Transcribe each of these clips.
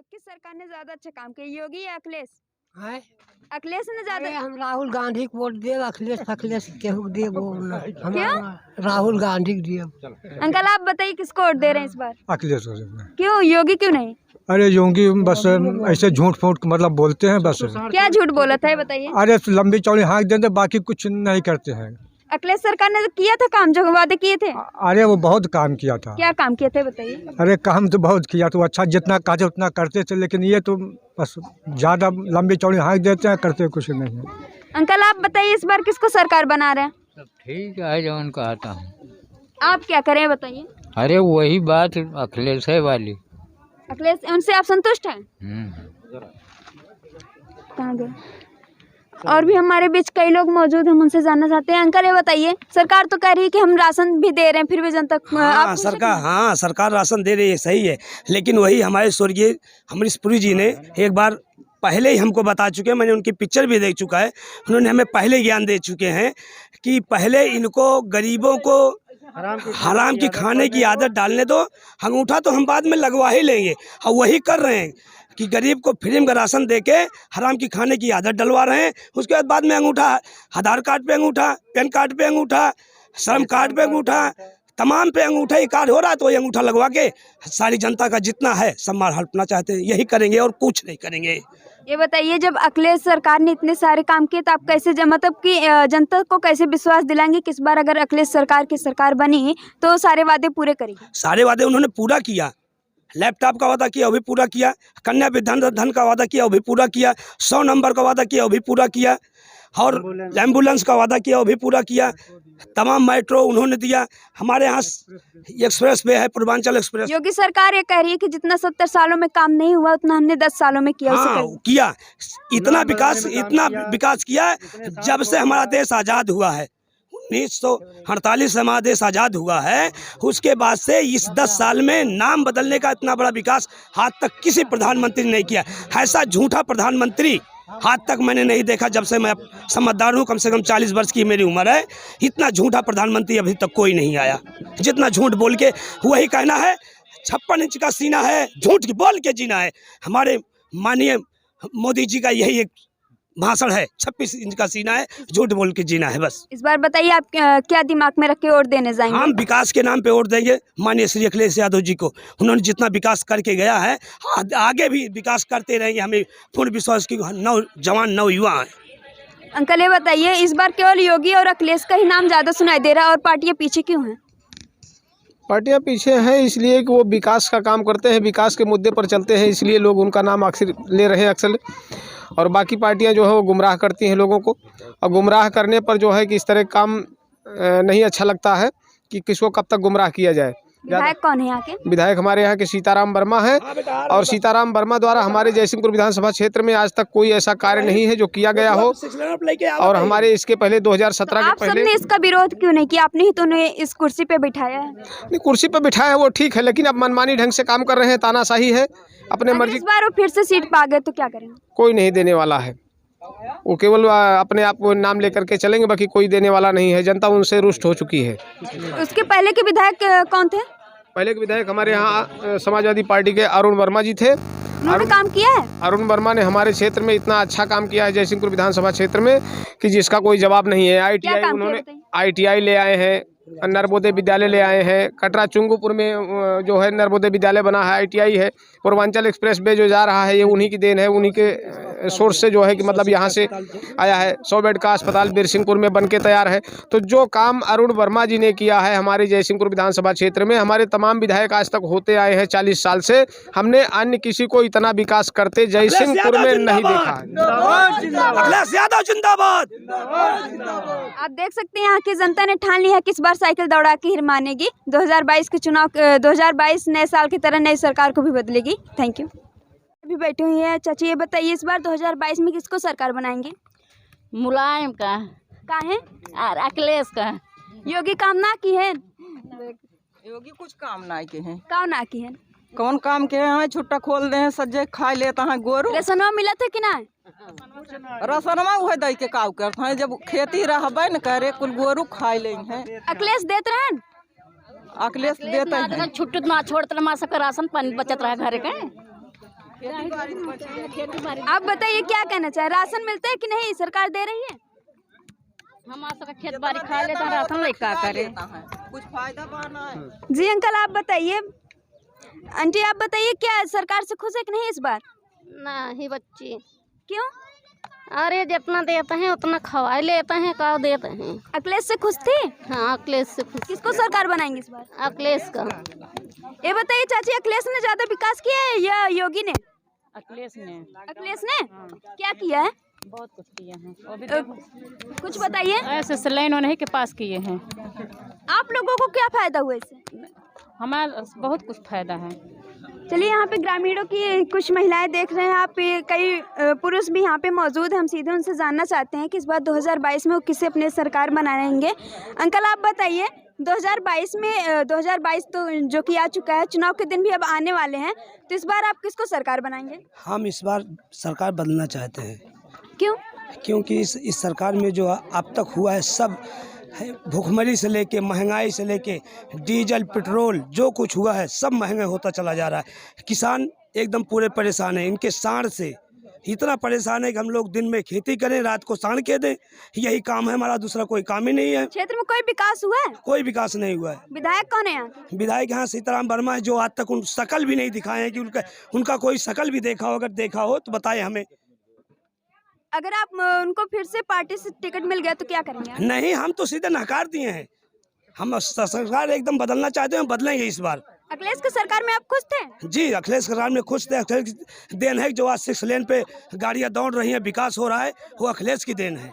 किस सरकार ने ज्यादा अच्छा काम किया, योगी या अखिलेश? है अखिलेश ने ज्यादा। हम राहुल गांधी को वोट दिए, अखिलेश अखिलेश केहू दिए वो हमारा राहुल गांधी को दिए। अंकल आप बताइए किसको वोट दे रहे हैं इस बार? अखिलेश हो सकता है। क्यों, योगी क्यों नहीं? अरे योगी बस ऐसे झूठ फूट मतलब बोलते हैं बस। क्या झूठ बोला था ये बताइए। अरे लंबी चौड़ी हाँक देते, बाकी कुछ नहीं करते हैं। अखिलेश सरकार ने तो किया था काम जो वादे किए थे। अरे वो बहुत काम किया था। क्या काम किए थे बताइए। अरे काम तो बहुत किया, तो अच्छा जितना कहते उतना करते थे, लेकिन ये तो बस ज्यादा लंबी चौड़ी हाँक देते हैं, करते कुछ नहीं है। अंकल आप बताइए इस बार किसको सरकार बना रहे हैं? सब ठीक है जो उनका आता हूँ। आप क्या करें बताइए। अरे वही बात अखिलेश है वाली। अखिलेश, उनसे आप संतुष्ट हैं? हम्म। कहाँ गए? और भी हमारे बीच कई लोग मौजूद हैं, हम उनसे जानना चाहते हैं। अंकल ये बताइए, सरकार तो कह रही है कि हम राशन भी दे रहे हैं, फिर भी जनता सरकार राशन दे रही है, सही है, लेकिन वही हमारे स्वर्गीय अमरीश पुरी जी ने एक बार पहले ही हमको बता चुके हैं, मैंने उनकी पिक्चर भी देख चुका है, उन्होंने हमें पहले ज्ञान दे चुके हैं कि पहले इनको गरीबों को हराम की खाने की आदत डालने दो, अंगूठा तो हम बाद में लगवा ही लेंगे। और वही कर रहे हैं कि गरीब को फ्री में राशन देके हराम की खाने की आदत डलवा रहे हैं। उसके बाद में अंगूठा, आधार कार्ड पे अंगूठा, पैन कार्ड पे अंगूठा, श्रम कार्ड पे अंगूठा, तमाम पे अंगूठा ही कार्ड हो रहा है, तो वही अंगूठा लगवा के सारी जनता का जितना है सब मार हड़पना चाहते हैं। यही करेंगे और कुछ नहीं करेंगे। ये बताइए, जब अखिलेश सरकार ने इतने सारे काम किए तो आप कैसे मतलब कि जनता को कैसे विश्वास दिलाएंगे कि इस बार अगर अखिलेश सरकार की सरकार बनी तो सारे वादे पूरे करेगी? सारे वादे उन्होंने पूरा किया। लैपटॉप का वादा किया वो भी पूरा किया, कन्या धन का वादा किया वो भी पूरा किया, 100 नंबर का वादा किया वो भी पूरा किया, और एम्बुलेंस का वादा किया वो भी पूरा किया। तमाम मेट्रो उन्होंने दिया। हमारे यहाँ एक्सप्रेस वे है, पूर्वांचल एक्सप्रेस। योगी सरकार ये कह रही है कि जितना 70 सालों में काम नहीं हुआ उतना हमने 10 सालों में किया। हाँ, किया। इतना विकास किया जब से हमारा देश आज़ाद हुआ है। 1948 से हमारा देश आज़ाद हुआ है, उसके बाद से इस 10 साल में नाम बदलने का इतना बड़ा विकास आज तक किसी प्रधानमंत्री ने नहीं किया। ऐसा झूठा प्रधानमंत्री आज तक मैंने नहीं देखा। जब से मैं समझदार हूँ, कम से कम 40 वर्ष की मेरी उम्र है, इतना झूठा प्रधानमंत्री अभी तक कोई नहीं आया। जितना झूठ बोल के वही कहना है, 56 इंच का सीना है, झूठ बोल के जीना है। हमारे माननीय मोदी जी का यही एक भाषण है, 26 इंच का सीना है, झूठ बोल के जीना है बस। इस बार बताइए आप क्या दिमाग में रख के वोट देने जाएंगे? हम विकास के नाम पे वोट देंगे माननीय श्री अखिलेश यादव जी को। उन्होंने जितना विकास करके गया है, आगे भी विकास करते रहेंगे। हमें पूर्ण विश्वास की नौजवान नवयुवा हैं। अंकल ये बताइए, इस बार केवल योगी और अखिलेश का ही नाम ज्यादा सुनाई दे रहा है और पार्टियां पीछे क्यों हैं? पार्टियां पीछे हैं इसलिए कि वो विकास का काम करते हैं, विकास के मुद्दे पर चलते हैं, इसलिए लोग उनका नाम अक्सर ले रहे हैं अक्सर। और बाकी पार्टियां जो है वो गुमराह करती हैं लोगों को, और गुमराह करने पर जो है कि इस तरह काम नहीं अच्छा लगता है कि किसको कब तक गुमराह किया जाए। विधायक कौन है यहाँ के? विधायक हमारे यहाँ के सीताराम वर्मा है, और सीताराम वर्मा द्वारा हमारे जयसिंहपुर विधानसभा क्षेत्र में आज तक कोई ऐसा कार्य नहीं है जो किया गया हो। और हमारे इसके पहले 2017 के पहले आपने इसका विरोध क्यों नहीं किया? आपने ही तो उन्हें इस कुर्सी पे बिठाया है। नहीं, कुर्सी पे बिठाया है वो ठीक है, लेकिन अब मनमानी ढंग से काम कर रहे हैं, तानाशाही है, अपने मर्जी। इस बार वो फिर से सीट पा गए तो क्या करेंगे? कोई नहीं देने वाला है, वो केवल अपने आप को नाम लेकर के चलेंगे, बाकी कोई देने वाला नहीं है। जनता उनसे रुष्ट हो चुकी है। उसके पहले के विधायक कौन थे? पहले के विधायक हमारे यहाँ समाजवादी पार्टी के अरुण वर्मा जी थे। उन्होंने काम किया है? अरुण वर्मा ने हमारे क्षेत्र में इतना अच्छा काम किया है जयसिंहपुर विधानसभा क्षेत्र में कि जिसका कोई जवाब नहीं है। ITI ले आए हैं, नर्मोदय विद्यालय ले आए हैं, कटरा चुंगुपुर में जो है नर्मोदय विद्यालय बना है, ITI है। पूर्वांचल एक्सप्रेस वे जो जा रहा है ये उन्हीं की देन है, उन्हीं के सोर्स से जो है कि मतलब यहाँ से आया है। 100 बेड का अस्पताल बिरसिंहपुर में बन के तैयार है। तो जो काम अरुण वर्मा जी ने किया है हमारे जयसिंहपुर विधानसभा क्षेत्र में, हमारे तमाम विधायक आज तक होते आए हैं 40 साल से, हमने अन्य किसी को इतना विकास करते जयसिंहपुर में नहीं देखा। आप देख सकते हैं यहाँ की जनता ने ठान ली है किस बार साइकिल दौड़ा के ही मानेगी। 2022 के चुनाव 2022 नए साल की तरह नई सरकार को भी बदलेगी। Thank you. अभी बैठी हुई है चाची, ये बताइए इस बार 2022 में किसको सरकार बनाएंगे? मुलायम का है और अखिलेश का। योगी काम ना की है? योगी कुछ काम ना के हैं। काम ना की है? कौन काम के हैं? छुट्टा खोल दे हैं, सज्जे खा लेता है गोरू। रेशनवा मिला था कि ना? रसनमा वह दे के काव करते हैं, जब खेती रहबे न करे कुल गोरू खा ले हैं। अखिलेश देते रहन? अखिलेश देते हैं। छुट्टी ना छोड़ते माँ सबका राशन पानी बचत रहा घर के। आप बताइए क्या कहना चाहे, राशन मिलता है कि नहीं, सरकार दे रही है? हमारा खेत बाड़ी खा लेता है, राशन ले क्या करे। कुछ फायदा पाना है। जी अंकल आप बताइए, आंटी आप बताइए, क्या सरकार से खुश है कि नहीं इस बार? नहीं बच्ची, क्यों? अरे जितना देते हैं उतना खवा लेते हैं, का देते हैं। अखिलेश से खुश थे? हाँ अखिलेश से खुश। किसको सरकार बनाएंगे इस बार? अखिलेश का। ये बताइए चाची, अखिलेश ने ज्यादा विकास किया है या योगी ने? अखिलेश ने। अखिलेश ने क्या किया है? बहुत कुछ किए हैं। कुछ बताइए। ऐसे सलाइन नहीं के पास किए हैं। आप लोगों को क्या फायदा हुआ इससे? हमारा बहुत कुछ फायदा है। चलिए यहाँ पे ग्रामीणों की कुछ महिलाएं देख रहे हैं आप, कई पुरुष भी यहाँ पे मौजूद हैं। हम सीधे उनसे जानना चाहते हैं कि इस बार 2022 में वो किसे अपने सरकार बनाएंगे। अंकल आप बताइए, 2022 तो जो कि आ चुका है, चुनाव के दिन भी अब आने वाले हैं, तो इस बार आप किसको सरकार बनाएंगे? हम इस बार सरकार बदलना चाहते हैं। क्यों? क्योंकि इस सरकार में जो अब तक हुआ है सब भूखमरी से लेके महंगाई से लेके डीजल पेट्रोल जो कुछ हुआ है सब महंगा होता चला जा रहा है। किसान एकदम पूरे परेशान है, इनके साढ़ से इतना परेशान है कि हम लोग दिन में खेती करें, रात को साढ़ के दें, यही काम है हमारा, दूसरा कोई काम ही नहीं है। क्षेत्र में कोई विकास हुआ है? कोई विकास नहीं हुआ है। विधायक कौन है यहाँ के? विधायक यहाँ सीताराम वर्मा है, जो आज तक उन शकल भी नहीं दिखाए हैं कि उनका कोई शकल भी देखा हो, अगर देखा हो तो बताए हमें। अगर आप उनको फिर से पार्टी से टिकट मिल गया तो क्या करेंगे आप? नहीं, हम तो सीधे नकार दिए हैं। हम सरकार एकदम बदलना चाहते हैं, बदलेंगे इस बार। अखिलेश की सरकार में आप खुश थे? जी, अखिलेश सरकार में खुश थे। अखिलेश की देन है जो आज 6 लेन पे गाड़ियां दौड़ रही हैं, विकास हो रहा है, वो अखिलेश की देन है।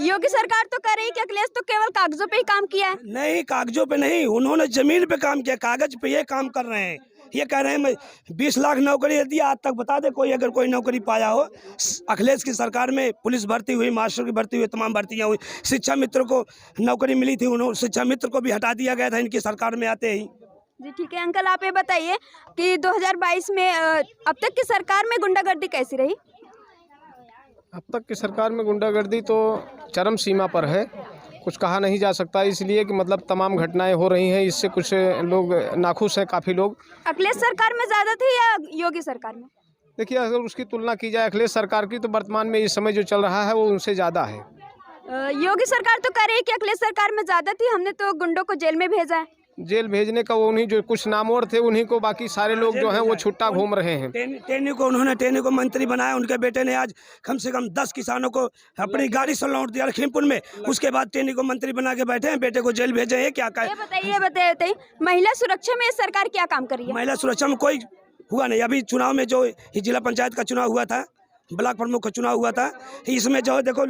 योगी सरकार तो कह रही है कि अखिलेश तो केवल कागजों पे ही काम किया है। नहीं, कागजों पे नहीं, उन्होंने जमीन पे काम किया, कागज पे ये काम कर रहे हैं। ये कह रहे हैं मैं 20 लाख नौकरी दिया, आज तक बता दे कोई अगर कोई नौकरी पाया हो। अखिलेश की सरकार में पुलिस भर्ती हुई, मास्टर की भर्ती हुई, तमाम भर्तियां हुई, शिक्षा मित्र को नौकरी मिली थी, उन्होंने शिक्षा मित्र को भी हटा दिया गया था इनकी सरकार में आते ही। जी ठीक है अंकल, आप ये बताइए कि 2022 में अब तक की सरकार में गुंडागर्दी कैसी रही? अब तक की सरकार में गुंडागर्दी तो चरम सीमा पर है, कुछ कहा नहीं जा सकता, इसलिए कि मतलब तमाम घटनाएं हो रही हैं, इससे कुछ लोग नाखुश हैं, काफ़ी लोग। अखिलेश सरकार में ज़्यादा थी या योगी सरकार में? देखिए, अगर उसकी तुलना की जाए अखिलेश सरकार की, तो वर्तमान में इस समय जो चल रहा है वो उनसे ज़्यादा है। योगी सरकार तो कह रही है कि अखिलेश सरकार में ज़्यादा थी, हमने तो गुंडों को जेल में भेजा है। जेल भेजने का वो उन्हीं जो कुछ नामवर थे उन्हीं को, बाकी सारे लोग जो हैं वो छुट्टा घूम रहे हैं। टेनी को मंत्री बनाया, उनके बेटे ने आज कम से कम 10 किसानों को अपनी गाड़ी से लौट दिया लखीमपुर में। उसके बाद टेनी को मंत्री बना के बैठे हैं, बेटे को जेल भेजे हैं। क्या ये बताइए महिला सुरक्षा में सरकार क्या काम कर रही है? महिला सुरक्षा में कोई हुआ नहीं। अभी चुनाव में जो जिला पंचायत का चुनाव हुआ था, ब्लॉक प्रमुख का चुनाव हुआ था, इसमें जो है देखो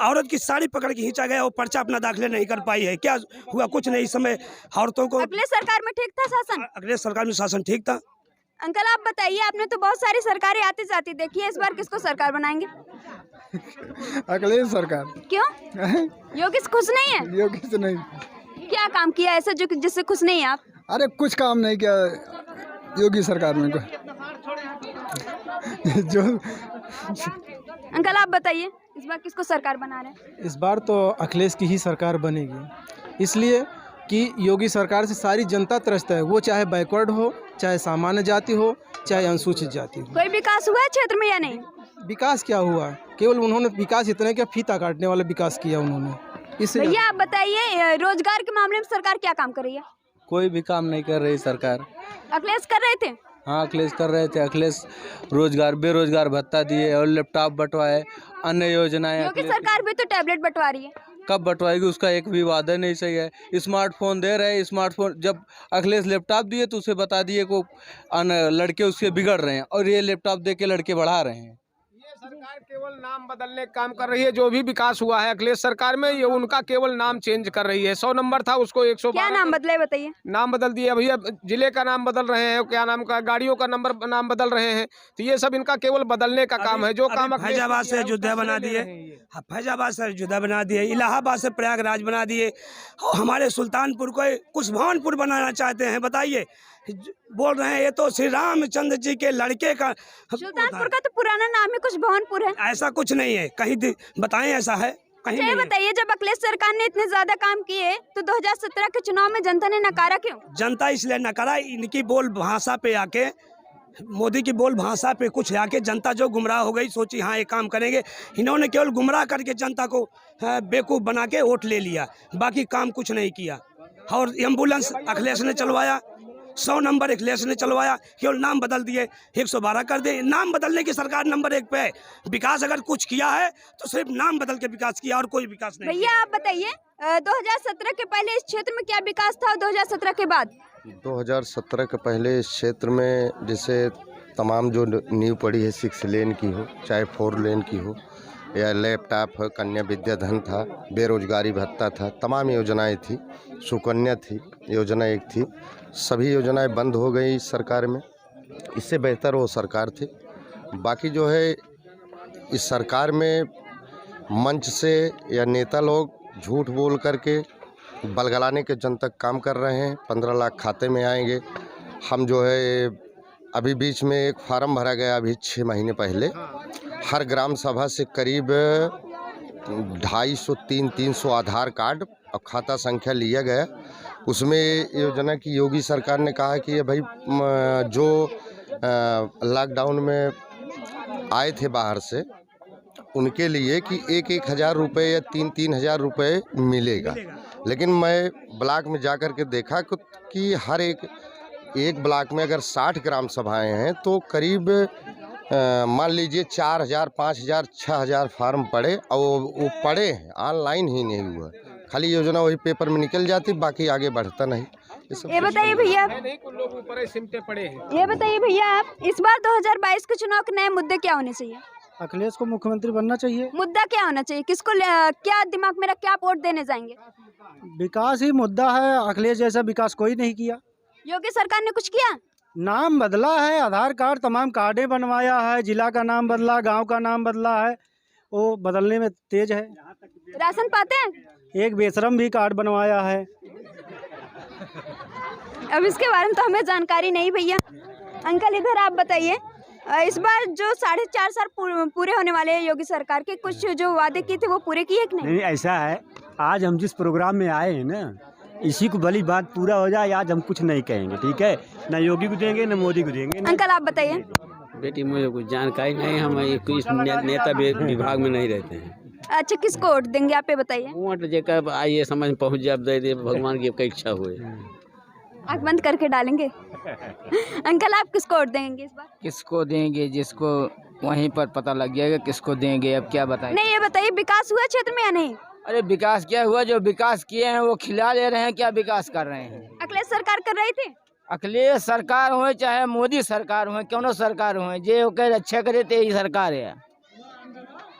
औरत की साड़ी पकड़ के खींचा गया, वो पर्चा अपना दाखिले नहीं कर पाई है। क्या हुआ? कुछ नहीं। इस समय औरतों को अखिलेश सरकार में ठीक था शासन? अखिलेश सरकार में शासन ठीक था। अंकल आप बताइए, आपने तो बहुत सारी सरकारें आती जाती देखी है, इस बार किसको सरकार बनाएंगे? अखिलेश सरकार। क्यों? योगी से खुश नहीं है? योगी से नहीं। क्या काम किया ऐसा जो जिससे खुश नहीं है आप? अरे कुछ काम नहीं किया योगी सरकार में को जो। अंकल आप बताइए, इस बार किसको सरकार बना रहे हैं? इस बार तो अखिलेश की ही सरकार बनेगी, इसलिए कि योगी सरकार से सारी जनता त्रस्त है, वो चाहे बैकवर्ड हो, चाहे सामान्य जाति हो, चाहे अनुसूचित जाति हो। कोई विकास हुआ है क्षेत्र में या नहीं? विकास क्या हुआ? केवल उन्होंने विकास इतना क्या फीता काटने वाला विकास किया उन्होंने। इससे भैया आप बताइए, रोजगार के मामले में सरकार क्या काम कर रही है? कोई भी काम नहीं कर रही सरकार। अखिलेश कर रहे थे? हाँ अखिलेश कर रहे थे। अखिलेश रोजगार बेरोजगार भत्ता दिए और लैपटॉप बंटवाए, अन्य योजनाएं। योगी सरकार भी तो टैबलेट बंटवा रही है। कब बंटवाएगी? उसका एक भी वादा नहीं सही है। स्मार्टफोन दे रहे हैं, स्मार्टफोन जब अखिलेश लैपटॉप दिए तो उसे बता दिए को लड़के उसके बिगड़ रहे हैं, और ये लैपटॉप दे के लड़के बढ़ा रहे हैं। सरकार केवल नाम बदलने का काम कर रही है। जो भी विकास हुआ है अखिलेश सरकार में, ये उनका केवल नाम चेंज कर रही है। 100 नंबर था उसको 112। क्या नाम बदले बताइए? नाम बदल दिया भैया, जिले का नाम बदल रहे हैं, क्या नाम का गाड़ियों का नंबर नाम बदल रहे हैं। तो ये सब इनका केवल बदलने का काम है। जो काम फैजाबाद से अयोध्या बना दिए, फैजाबाद से अयोध्या बना दिए, इलाहाबाद से प्रयागराज बना दिए, हमारे सुल्तानपुर को कुशभानपुर बनाना चाहते हैं। बताइए, बोल रहे हैं ये तो श्री रामचंद्र जी के लड़के का। सुल्तानपुर का तो पुराना नाम ही कुछ भवनपुर है। ऐसा कुछ नहीं है, कहीं बताएं ऐसा है? कहीं नहीं। बताइए, जब अखिलेश सरकार ने इतने ज्यादा काम किए तो 2017 के चुनाव में जनता ने नकारा क्यों? जनता इसलिए नकारा, इनकी बोल भाषा पे आके मोदी की बोल भाषा पे कुछ आके जनता जो गुमराह हो गई, सोची हाँ ये काम करेंगे। इन्होंने केवल गुमराह करके जनता को बेवकूफ़ बना के वोट ले लिया, बाकी काम कुछ नहीं किया। और एम्बुलेंस अखिलेश ने चलवाया, 100 नंबर अखिलेश ने चलवाया, केवल नाम बदल दिए, 112 कर दे। नाम बदलने की सरकार नंबर 1 पे है। विकास अगर कुछ किया है तो सिर्फ नाम बदल के विकास किया और कोई विकास नहीं। भैया आप बताइए 2017 के पहले इस क्षेत्र में क्या विकास था और 2017 के बाद? 2017 के पहले इस क्षेत्र में जैसे तमाम जो नींव पड़ी है 6 लेन की हो, चाहे 4 लेन की हो, या लैपटॉप है, कन्या विद्या धन था, बेरोजगारी भत्ता था, तमाम योजनाएं थी, सुकन्या थी, योजना एक थी, सभी योजनाएं बंद हो गई इस सरकार में। इससे बेहतर वो सरकार थी। बाकी जो है इस सरकार में मंच से या नेता लोग झूठ बोल करके बलगलाने के जन तक काम कर रहे हैं। 15 लाख खाते में आएंगे। हम जो है अभी बीच में एक फार्म भरा गया, अभी 6 महीने पहले, हर ग्राम सभा से करीब 250-300 आधार कार्ड और खाता संख्या लिया गया। उसमें योजना की योगी सरकार ने कहा कि ये भाई जो लॉकडाउन में आए थे बाहर से, उनके लिए कि 1-1 हज़ार रुपये या 3-3 हज़ार रुपये मिलेगा। लेकिन मैं ब्लॉक में जा कर के देखा कि हर एक ब्लॉक में अगर 60 ग्राम सभाएं हैं तो करीब मान लीजिए 4,000, 5,000, 6,000 फार्म पड़े, और वो पड़े हैं, ऑनलाइन ही नहीं हुआ। खाली योजना वही पेपर में निकल जाती, बाकी आगे बढ़ता नहीं। ये बताइए भैया, लोग ऊपर सिमटे पड़े हैं। ये बताइए भैया आप, इस बार 2022 के चुनाव के नए मुद्दे क्या होने चाहिए? अखिलेश को मुख्यमंत्री बनना चाहिए। मुद्दा क्या होना चाहिए? किसको क्या दिमाग में रख के आप वोट देने जाएंगे? विकास ही मुद्दा है। अखिलेश जैसा विकास कोई नहीं किया। योगी सरकार ने कुछ किया? नाम बदला है, आधार कार्ड तमाम कार्डें बनवाया है, जिला का नाम बदला, गांव का नाम बदला है, वो बदलने में तेज है। राशन पाते हैं? एक बेशरम भी कार्ड बनवाया है। अब इसके बारे में तो हमें जानकारी नहीं भैया। अंकल इधर आप बताइए, इस बार जो 4.5 साल पूरे होने वाले हैं योगी सरकार के, कुछ जो वादे किए थे वो पूरे किए कि नहीं? नहीं, ऐसा है, आज हम जिस प्रोग्राम में आए हैं ना, इसी को भली बात पूरा हो जाए। आज हम कुछ नहीं कहेंगे, ठीक है? ना योगी को देंगे ना मोदी को देंगे। अंकल आप बताइए। बेटी मुझे कुछ जानकारी नहीं, हम इस नेता विभाग में नहीं रहते हैं। अच्छा, किसको वोट देंगे आप ये बताइए? वोट जेकर आइए समझ पहुँच जाए, दे दे, भगवान की इच्छा हुए। आँख बंद करके डालेंगे। अंकल आप किसको वोट देंगे इस बार? किसको देंगे, जिसको वहीं पर पता लग जाएगा किसको देंगे। अब क्या बताएं? नहीं, ये बताइए विकास हुआ क्षेत्र में या नहीं? अरे विकास क्या हुआ? जो विकास किए हैं वो खिला ले रहे हैं, क्या विकास कर रहे हैं? अखिलेश सरकार कर रही थी। अखिलेश सरकार हो चाहे मोदी सरकार हो, क्यों सरकार हो, जो कह अच्छा करे तो यही सरकार है।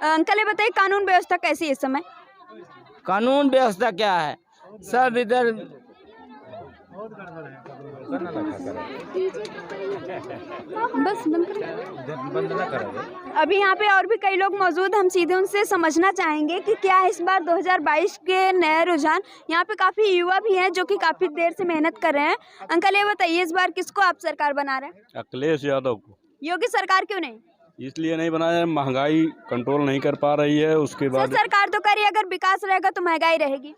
अंकल ये बताइए कानून व्यवस्था कैसी है इस समय? कानून व्यवस्था क्या है, सब इधर बस बंद अभी यहाँ पे और भी कई लोग मौजूद, हम सीधे उनसे समझना चाहेंगे कि क्या है इस बार 2022 के नए रुझान। यहाँ पे काफी युवा भी हैं जो कि काफी देर से मेहनत कर रहे हैं। अंकल ये बताइए इस बार किसको आप सरकार बना रहे हैं? अखिलेश यादव को। योगी सरकार क्यों नहीं? इसलिए नहीं बनाया, महंगाई कंट्रोल नहीं कर पा रही है। उसके बाद सरकार तो करी, अगर विकास रहेगा तो महंगाई रहेगी।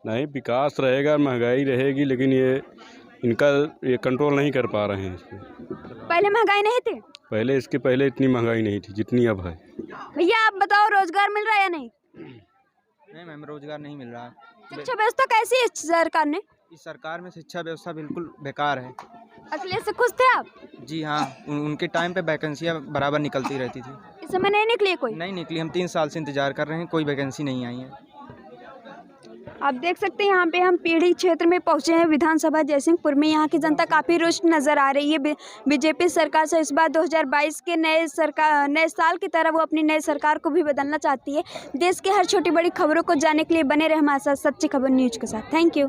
नहीं, विकास रहेगा महंगाई रहेगी, लेकिन ये कंट्रोल नहीं कर पा रहे हैं। पहले महंगाई नहीं थी? पहले इसके पहले इतनी महंगाई नहीं थी जितनी अब है। भैया आप बताओ रोजगार मिल रहा है या नहीं? नहीं मैम, रोजगार नहीं मिल रहा है। शिक्षा व्यवस्था कैसी है इस सरकार ने? इस सरकार में शिक्षा व्यवस्था बिल्कुल बेकार है। अखिलेश से खुश थे आप? जी हाँ, उनके टाइम पे वैकेंसियाँ बराबर निकलती रहती थी। इस समय नहीं निकली कोई? नहीं निकली, हम 3 साल से इंतजार कर रहे हैं, कोई वैकेंसी नहीं आई है। आप देख सकते हैं यहाँ पे हम पीढ़ी क्षेत्र में पहुँचे हैं, विधानसभा जयसिंहपुर में। यहाँ की जनता काफ़ी रुष्ट नज़र आ रही है बीजेपी सरकार से। इस बार 2022 के नए साल की तरह वो अपनी नई सरकार को भी बदलना चाहती है। देश के हर छोटी बड़ी खबरों को जानने के लिए बने रहे हमारे साथ सच्ची खबर न्यूज़ के साथ। Thank you.